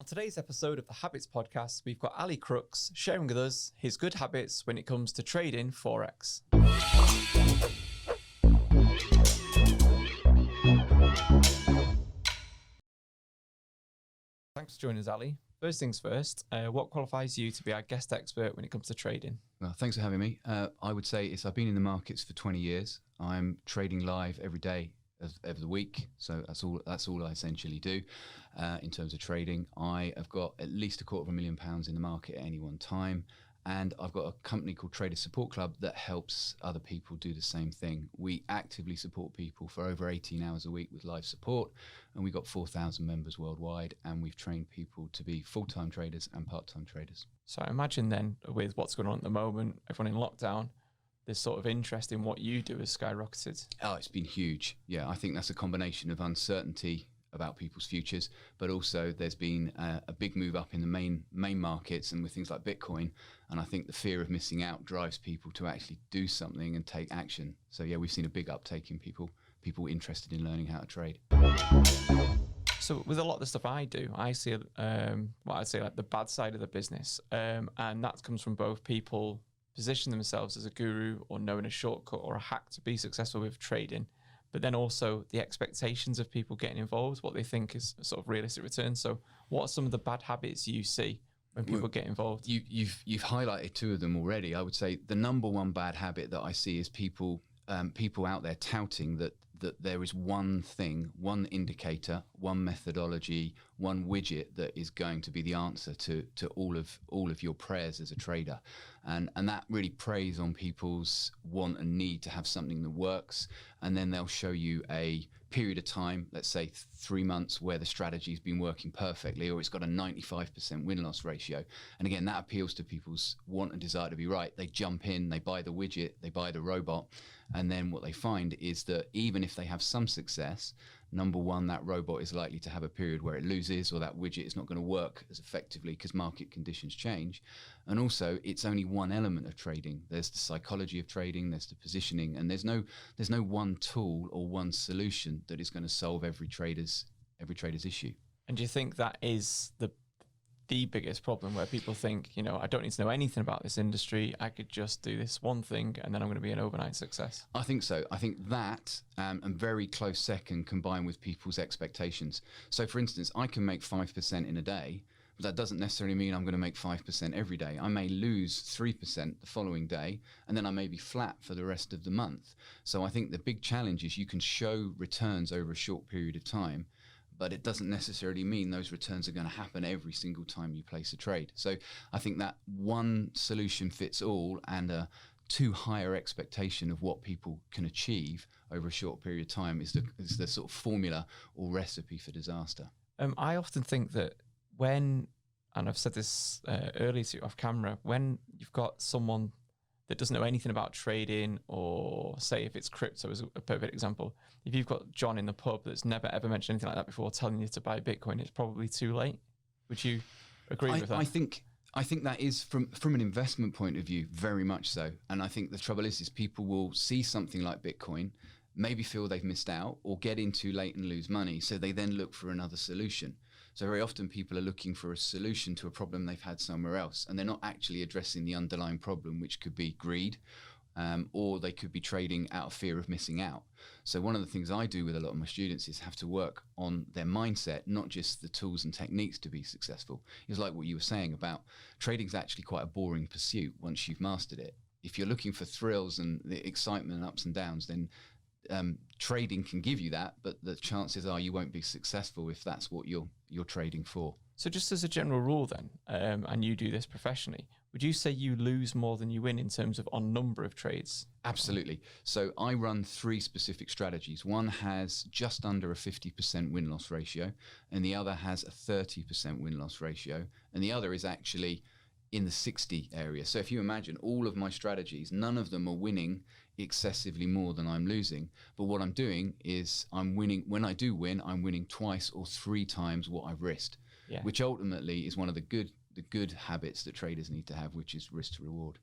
On today's episode of the Habitz Podcast, we've got Ali Crooks sharing with us his good habits when it comes to trading Forex. Thanks for joining us, Ali. First things first, what qualifies you to be our guest expert when it comes to trading? Well, thanks for having me. I would say I've been in the markets for 20 years. I'm trading live every day of the week, so that's all I essentially do in terms of trading. I have got at least £250,000 in the market at any one time, and I've got a company called Trader Support Club that helps other people do the same thing. We actively support people for over 18 hours a week with live support, and we've got 4,000 members worldwide, and we've trained people to be full-time traders and part-time traders. So I imagine then, with what's going on at the moment, everyone in lockdown, this sort of interest in what you do has skyrocketed. Oh, it's been huge. Yeah, I think that's a combination of uncertainty about people's futures, but also there's been a big move up in the main markets and with things like Bitcoin. And I think the fear of missing out drives people to actually do something and take action. So yeah, we've seen a big uptake in people interested in learning how to trade. So with a lot of the stuff I do, I see what I'd say like the bad side of the business. And that comes from both people position themselves as a guru or knowing a shortcut or a hack to be successful with trading, but then also the expectations of people getting involved, what they think is a sort of realistic returns. So what are some of the bad habits you see when people get involved? You've highlighted two of them already. I would say the number one bad habit that I see is people out there touting that there is one thing, one indicator, one methodology, one widget that is going to be the answer to all of your prayers as a trader. And that really preys on people's want and need to have something that works. And then they'll show you a period of time, let's say 3 months, where the strategy's been working perfectly, or it's got a 95% win-loss ratio. And again, that appeals to people's want and desire to be right. They jump in, they buy the widget, they buy the robot. And then what they find is that even if they have some success, number one, that robot is likely to have a period where it loses, or that widget is not going to work as effectively because market conditions change. And also, it's only one element of trading. There's the psychology of trading, there's the positioning, and there's no one tool or one solution that is going to solve every trader's issue. And do you think that is the biggest problem, where people think, I don't need to know anything about this industry, I could just do this one thing and then I'm going to be an overnight success? I think so. I think that and very close second, combined with people's expectations. So for instance, I can make 5% in a day, but that doesn't necessarily mean I'm going to make 5% every day. I may lose 3% the following day, and then I may be flat for the rest of the month. So I think the big challenge is you can show returns over a short period of time, but it doesn't necessarily mean those returns are going to happen every single time you place a trade. So I think that one solution fits all and a too higher expectation of what people can achieve over a short period of time is the sort of formula or recipe for disaster. I often think that and I've said this earlier to you off camera, when you've got someone that doesn't know anything about trading, or say if it's crypto as a perfect example, if you've got John in the pub that's never ever mentioned anything like that before telling you to buy Bitcoin, it's probably too late. Would you agree with that? I think that is from an investment point of view, very much so. And I think the trouble is people will see something like Bitcoin, maybe feel they've missed out, or get in too late and lose money. So they then look for another solution. So very often people are looking for a solution to a problem they've had somewhere else, and they're not actually addressing the underlying problem, which could be greed, or they could be trading out of fear of missing out. So one of the things I do with a lot of my students is have to work on their mindset, not just the tools and techniques to be successful. It's like what you were saying about trading is actually quite a boring pursuit once you've mastered it. If you're looking for thrills and the excitement and ups and downs, then trading can give you that, but the chances are you won't be successful if that's what you're trading for. So just as a general rule then, and you do this professionally, would you say you lose more than you win in terms of on number of trades? Absolutely. So I run 3 specific strategies. One has just under a 50% win-loss ratio, and the other has a 30% win-loss ratio, and the other is actually in the 60 area. So if you imagine all of my strategies, none of them are winning excessively more than I'm losing. But what I'm doing is I'm winning. When I do win, I'm winning twice or 3 times what I've risked, which ultimately is one of the good habits that traders need to have, which is risk to reward.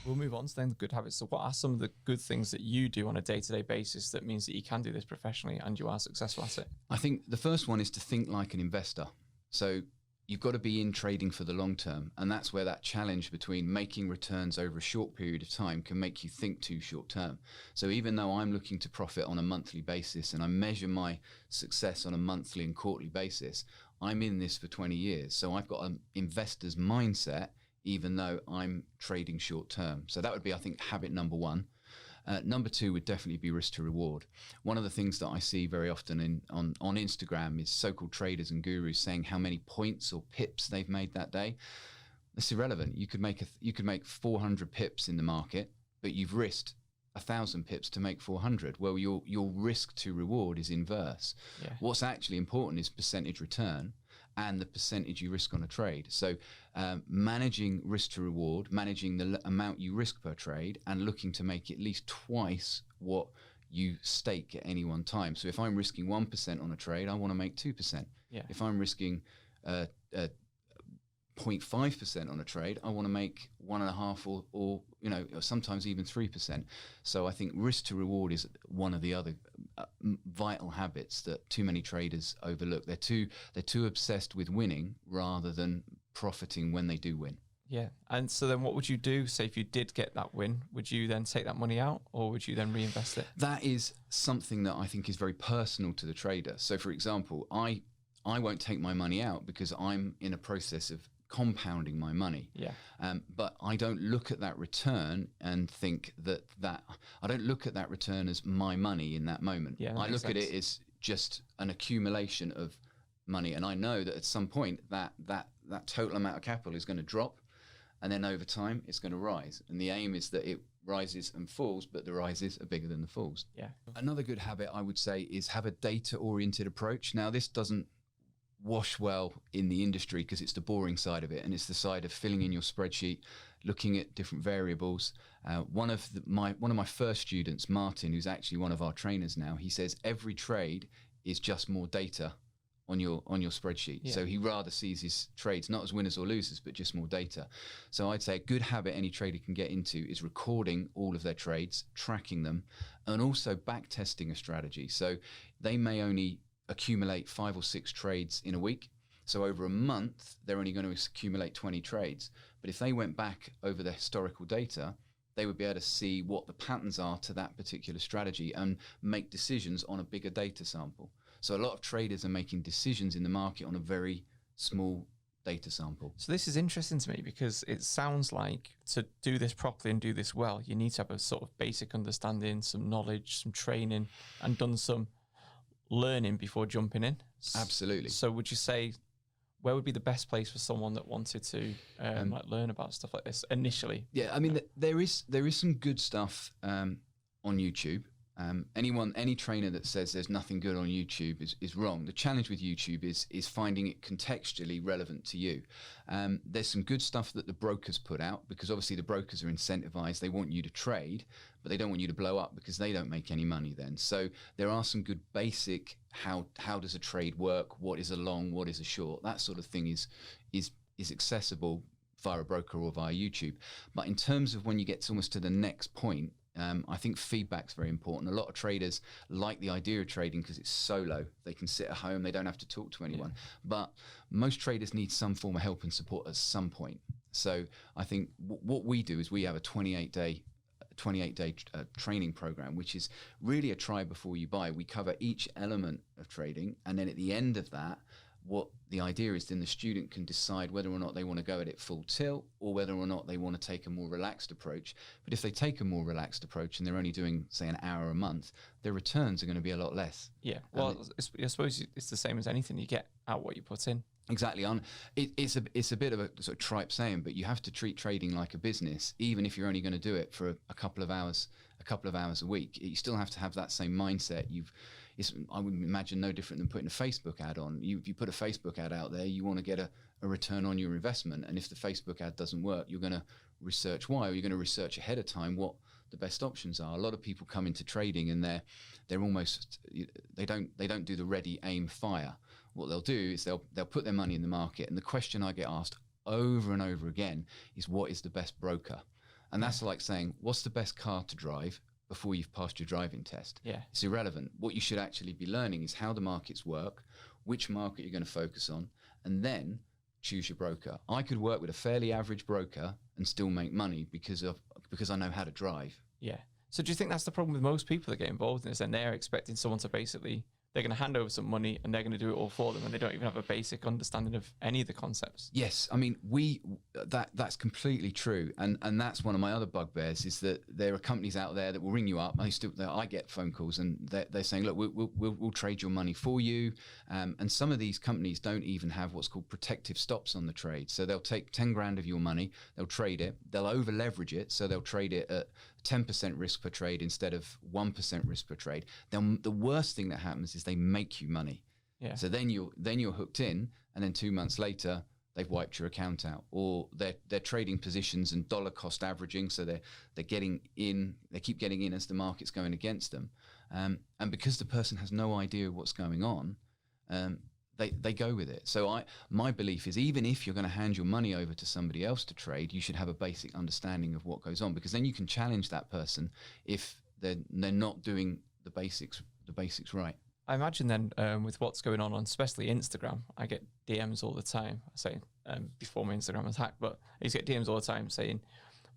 We'll move on to then the good habits. So what are some of the good things that you do on a day-to-day basis that means that you can do this professionally and you are successful at it? I think the first one is to think like an investor. So you've got to be in trading for the long term. And that's where that challenge between making returns over a short period of time can make you think too short term. So even though I'm looking to profit on a monthly basis and I measure my success on a monthly and quarterly basis, I'm in this for 20 years. So I've got an investor's mindset, even though I'm trading short term. So that would be, I think, habit number one. Number two would definitely be risk to reward. One of the things that I see very often on Instagram is so-called traders and gurus saying how many points or pips they've made that day. That's irrelevant. You could make 400 pips in the market, but you've risked 1,000 pips to make 400. Well, your risk to reward is inverse. Yeah. What's actually important is percentage return and the percentage you risk on a trade. So managing risk to reward, managing the amount you risk per trade, and looking to make at least twice what you stake at any one time. So if I'm risking 1% on a trade, I want to make 2%. Yeah. If I'm risking 0.5% on a trade, I want to make 1.5 or sometimes even 3%. So I think risk to reward is one of the other vital habits that too many traders overlook. They're too obsessed with winning rather than profiting when they do win. Yeah. And so then what would you do? Say if you did get that win, would you then take that money out or would you then reinvest it? That is something that I think is very personal to the trader. So for example, I won't take my money out because I'm in a process of compounding my money. Yeah. But I don't look at that return and think that I don't look at that return as my money in that moment. Yeah, I look at it as just an accumulation of money. And I know that at some point that total amount of capital is going to drop, and then over time it's going to rise. And the aim is that it rises and falls, but the rises are bigger than the falls. Yeah. Another good habit I would say is have a data-oriented approach. Now, this doesn't wash well in the industry because it's the boring side of it, and it's the side of filling in your spreadsheet, looking at different variables. One of my first students, Martin, who's actually one of our trainers now, he says every trade is just more data on your spreadsheet. Yeah. So he rather sees his trades not as winners or losers, but just more data. So I'd say a good habit any trader can get into is recording all of their trades, tracking them, and also back testing a strategy. So they may only accumulate 5 or 6 trades in a week. So over a month, they're only going to accumulate 20 trades. But if they went back over the historical data, they would be able to see what the patterns are to that particular strategy and make decisions on a bigger data sample. So a lot of traders are making decisions in the market on a very small data sample. So this is interesting to me because it sounds like to do this properly and do this well, you need to have a sort of basic understanding, some knowledge, some training, and done some learning before jumping in. Absolutely. So would you say where would be the best place for someone that wanted to learn about stuff like this initially? Yeah, I mean, there is some good stuff on YouTube. Any trainer that says there's nothing good on YouTube is wrong. The challenge with YouTube is finding it contextually relevant to you. There's some good stuff that the brokers put out, because obviously the brokers are incentivized. They want you to trade, but they don't want you to blow up because they don't make any money then. So there are some good basic how does a trade work? What is a long? What is a short? That sort of thing is accessible via a broker or via YouTube. But in terms of when you get almost to the next point, I think feedback's very important. A lot of traders like the idea of trading because it's solo. They can sit at home. They don't have to talk to anyone. Yeah. But most traders need some form of help and support at some point. So I think what we do is we have a 28-day training program, which is really a try before you buy. We cover each element of trading. And then at the end of that, what the idea is then the student can decide whether or not they want to go at it full tilt or whether or not they want to take a more relaxed approach. But if they take a more relaxed approach and they're only doing, say, an hour a month, their returns are going to be a lot less. Yeah. Well, I suppose it's the same as anything. You get out what you put in. Exactly. It's a bit of a sort of tripe saying, but you have to treat trading like a business, even if you're only going to do it for a couple of hours a week. You still have to have that same mindset. I would imagine no different than putting a Facebook ad on. If you put a Facebook ad out there, you want to get a return on your investment. And if the Facebook ad doesn't work, you're going to research why, or you're going to research ahead of time what the best options are. A lot of people come into trading and they're almost, they don't do the ready, aim, fire. What they'll do is they'll put their money in the market. And the question I get asked over and over again is, what is the best broker? And that's like saying, what's the best car to drive before you've passed your driving test? Yeah. It's irrelevant. What you should actually be learning is how the markets work, which market you're going to focus on, and then choose your broker. I could work with a fairly average broker and still make money because I know how to drive. Yeah. So do you think that's the problem with most people that get involved in this? And they're expecting someone to basically, they're going to hand over some money and they're going to do it all for them, and they don't even have a basic understanding of any of the concepts. Yes, I mean that's completely true, and that's one of my other bugbears is that there are companies out there that will ring you up. I get phone calls and they're saying, look, we'll trade your money for you, and some of these companies don't even have what's called protective stops on the trade. So they'll take 10 grand of your money, they'll trade it, they'll over leverage it, so they'll trade it at 10% risk per trade instead of 1% risk per trade. Then the worst thing that happens is they make you money. Yeah. So then you're hooked in, and then 2 months later they've wiped your account out, or they're trading positions and dollar cost averaging. So they're getting in, they keep getting in as the market's going against them, and because the person has no idea what's going on, they go with it. So my belief is, even if you're going to hand your money over to somebody else to trade, you should have a basic understanding of what goes on, because then you can challenge that person if they're not doing the basics right. I imagine then with what's going on especially Instagram, I get DMs all the time. I say before my Instagram was hacked, but I used to get DMs all the time saying,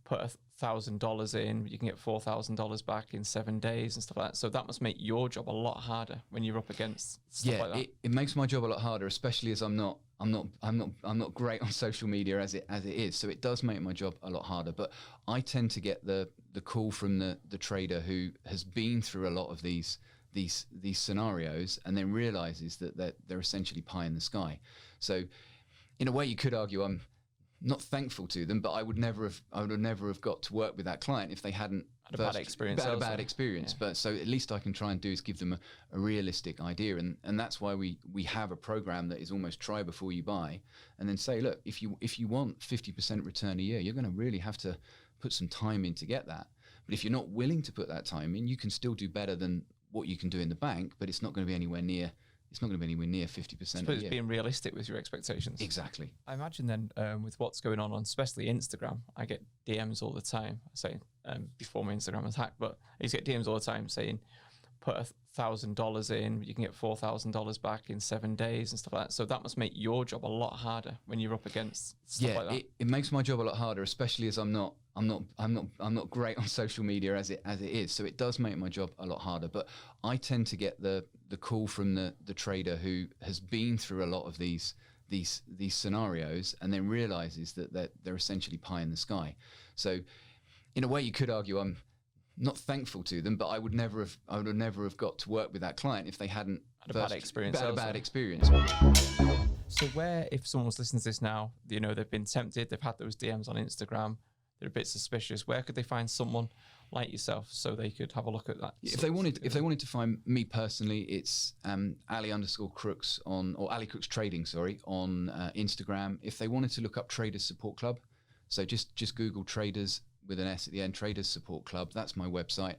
put $1,000 in, you can get $4,000 back in 7 days and stuff like that. So that must make your job a lot harder when you're up against stuff like that. It makes my job a lot harder, especially as I'm not great on social media as it is. So it does make my job a lot harder. But I tend to get the call from the trader who has been through a lot of these scenarios and then realizes that they're essentially pie in the sky. So in a way, you could argue I'm not thankful to them, but I would never have got to work with that client if they hadn't had a bad experience. Yeah. But so at least I can try and do is give them a realistic idea, and that's why we have a program that is almost try before you buy, and then say, look, if you want 50% return a year, you're going to really have to put some time in to get that. But if you're not willing to put that time in, you can still do better than what you can do in the bank, but it's not going to be anywhere near 50% a year. Being realistic with your expectations. Exactly. I imagine then with what's going on especially Instagram, I get DMs all the time. I say before my Instagram was hacked, but I used to get DMs all the time saying, put $1,000 in, you can get $4,000 back in 7 days and stuff like that. So that must make your job a lot harder when you're up against stuff like that. It makes my job a lot harder, especially as I'm not great on social media as it is. So it does make my job a lot harder. But I tend to get the call from the trader who has been through a lot of these scenarios and then realizes that they're essentially pie in the sky. So in a way, you could argue I'm not thankful to them, but I would never have got to work with that client if they hadn't had a bad experience. So where, if someone was listening to this now, they've been tempted, they've had those DMs on Instagram, they're a bit suspicious, where could they find someone like yourself so they could have a look at that? If they wanted to find me personally, it's Ali_Crooks or Ali Crooks Trading, on Instagram. If they wanted to look up Traders Support Club, so just Google Traders with an S at the end, Traders Support Club. That's my website.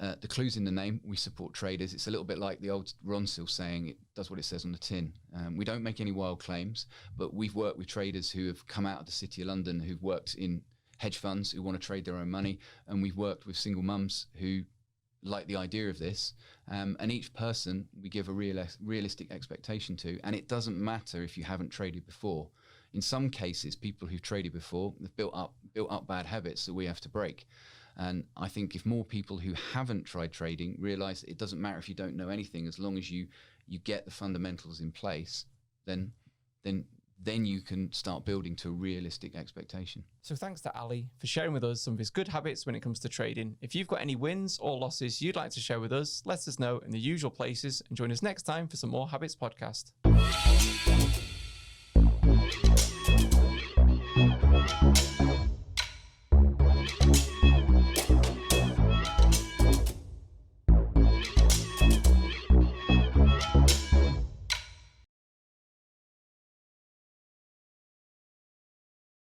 The clue's in the name. We support traders. It's a little bit like the old Ronsil saying, it does what it says on the tin. We don't make any wild claims, but we've worked with traders who have come out of the City of London, who've worked in hedge funds, who want to trade their own money. And we've worked with single mums who like the idea of this. And each person we give a realistic expectation to. And it doesn't matter if you haven't traded before. In some cases, people who've traded before have built up bad habits that we have to break. And I think if more people who haven't tried trading realize that it doesn't matter if you don't know anything, as long as you get the fundamentals in place, then you can start building to a realistic expectation. So thanks to Ali for sharing with us some of his good habits when it comes to trading. If you've got any wins or losses you'd like to share with us, let us know in the usual places and join us next time for some more Habitz Podcast.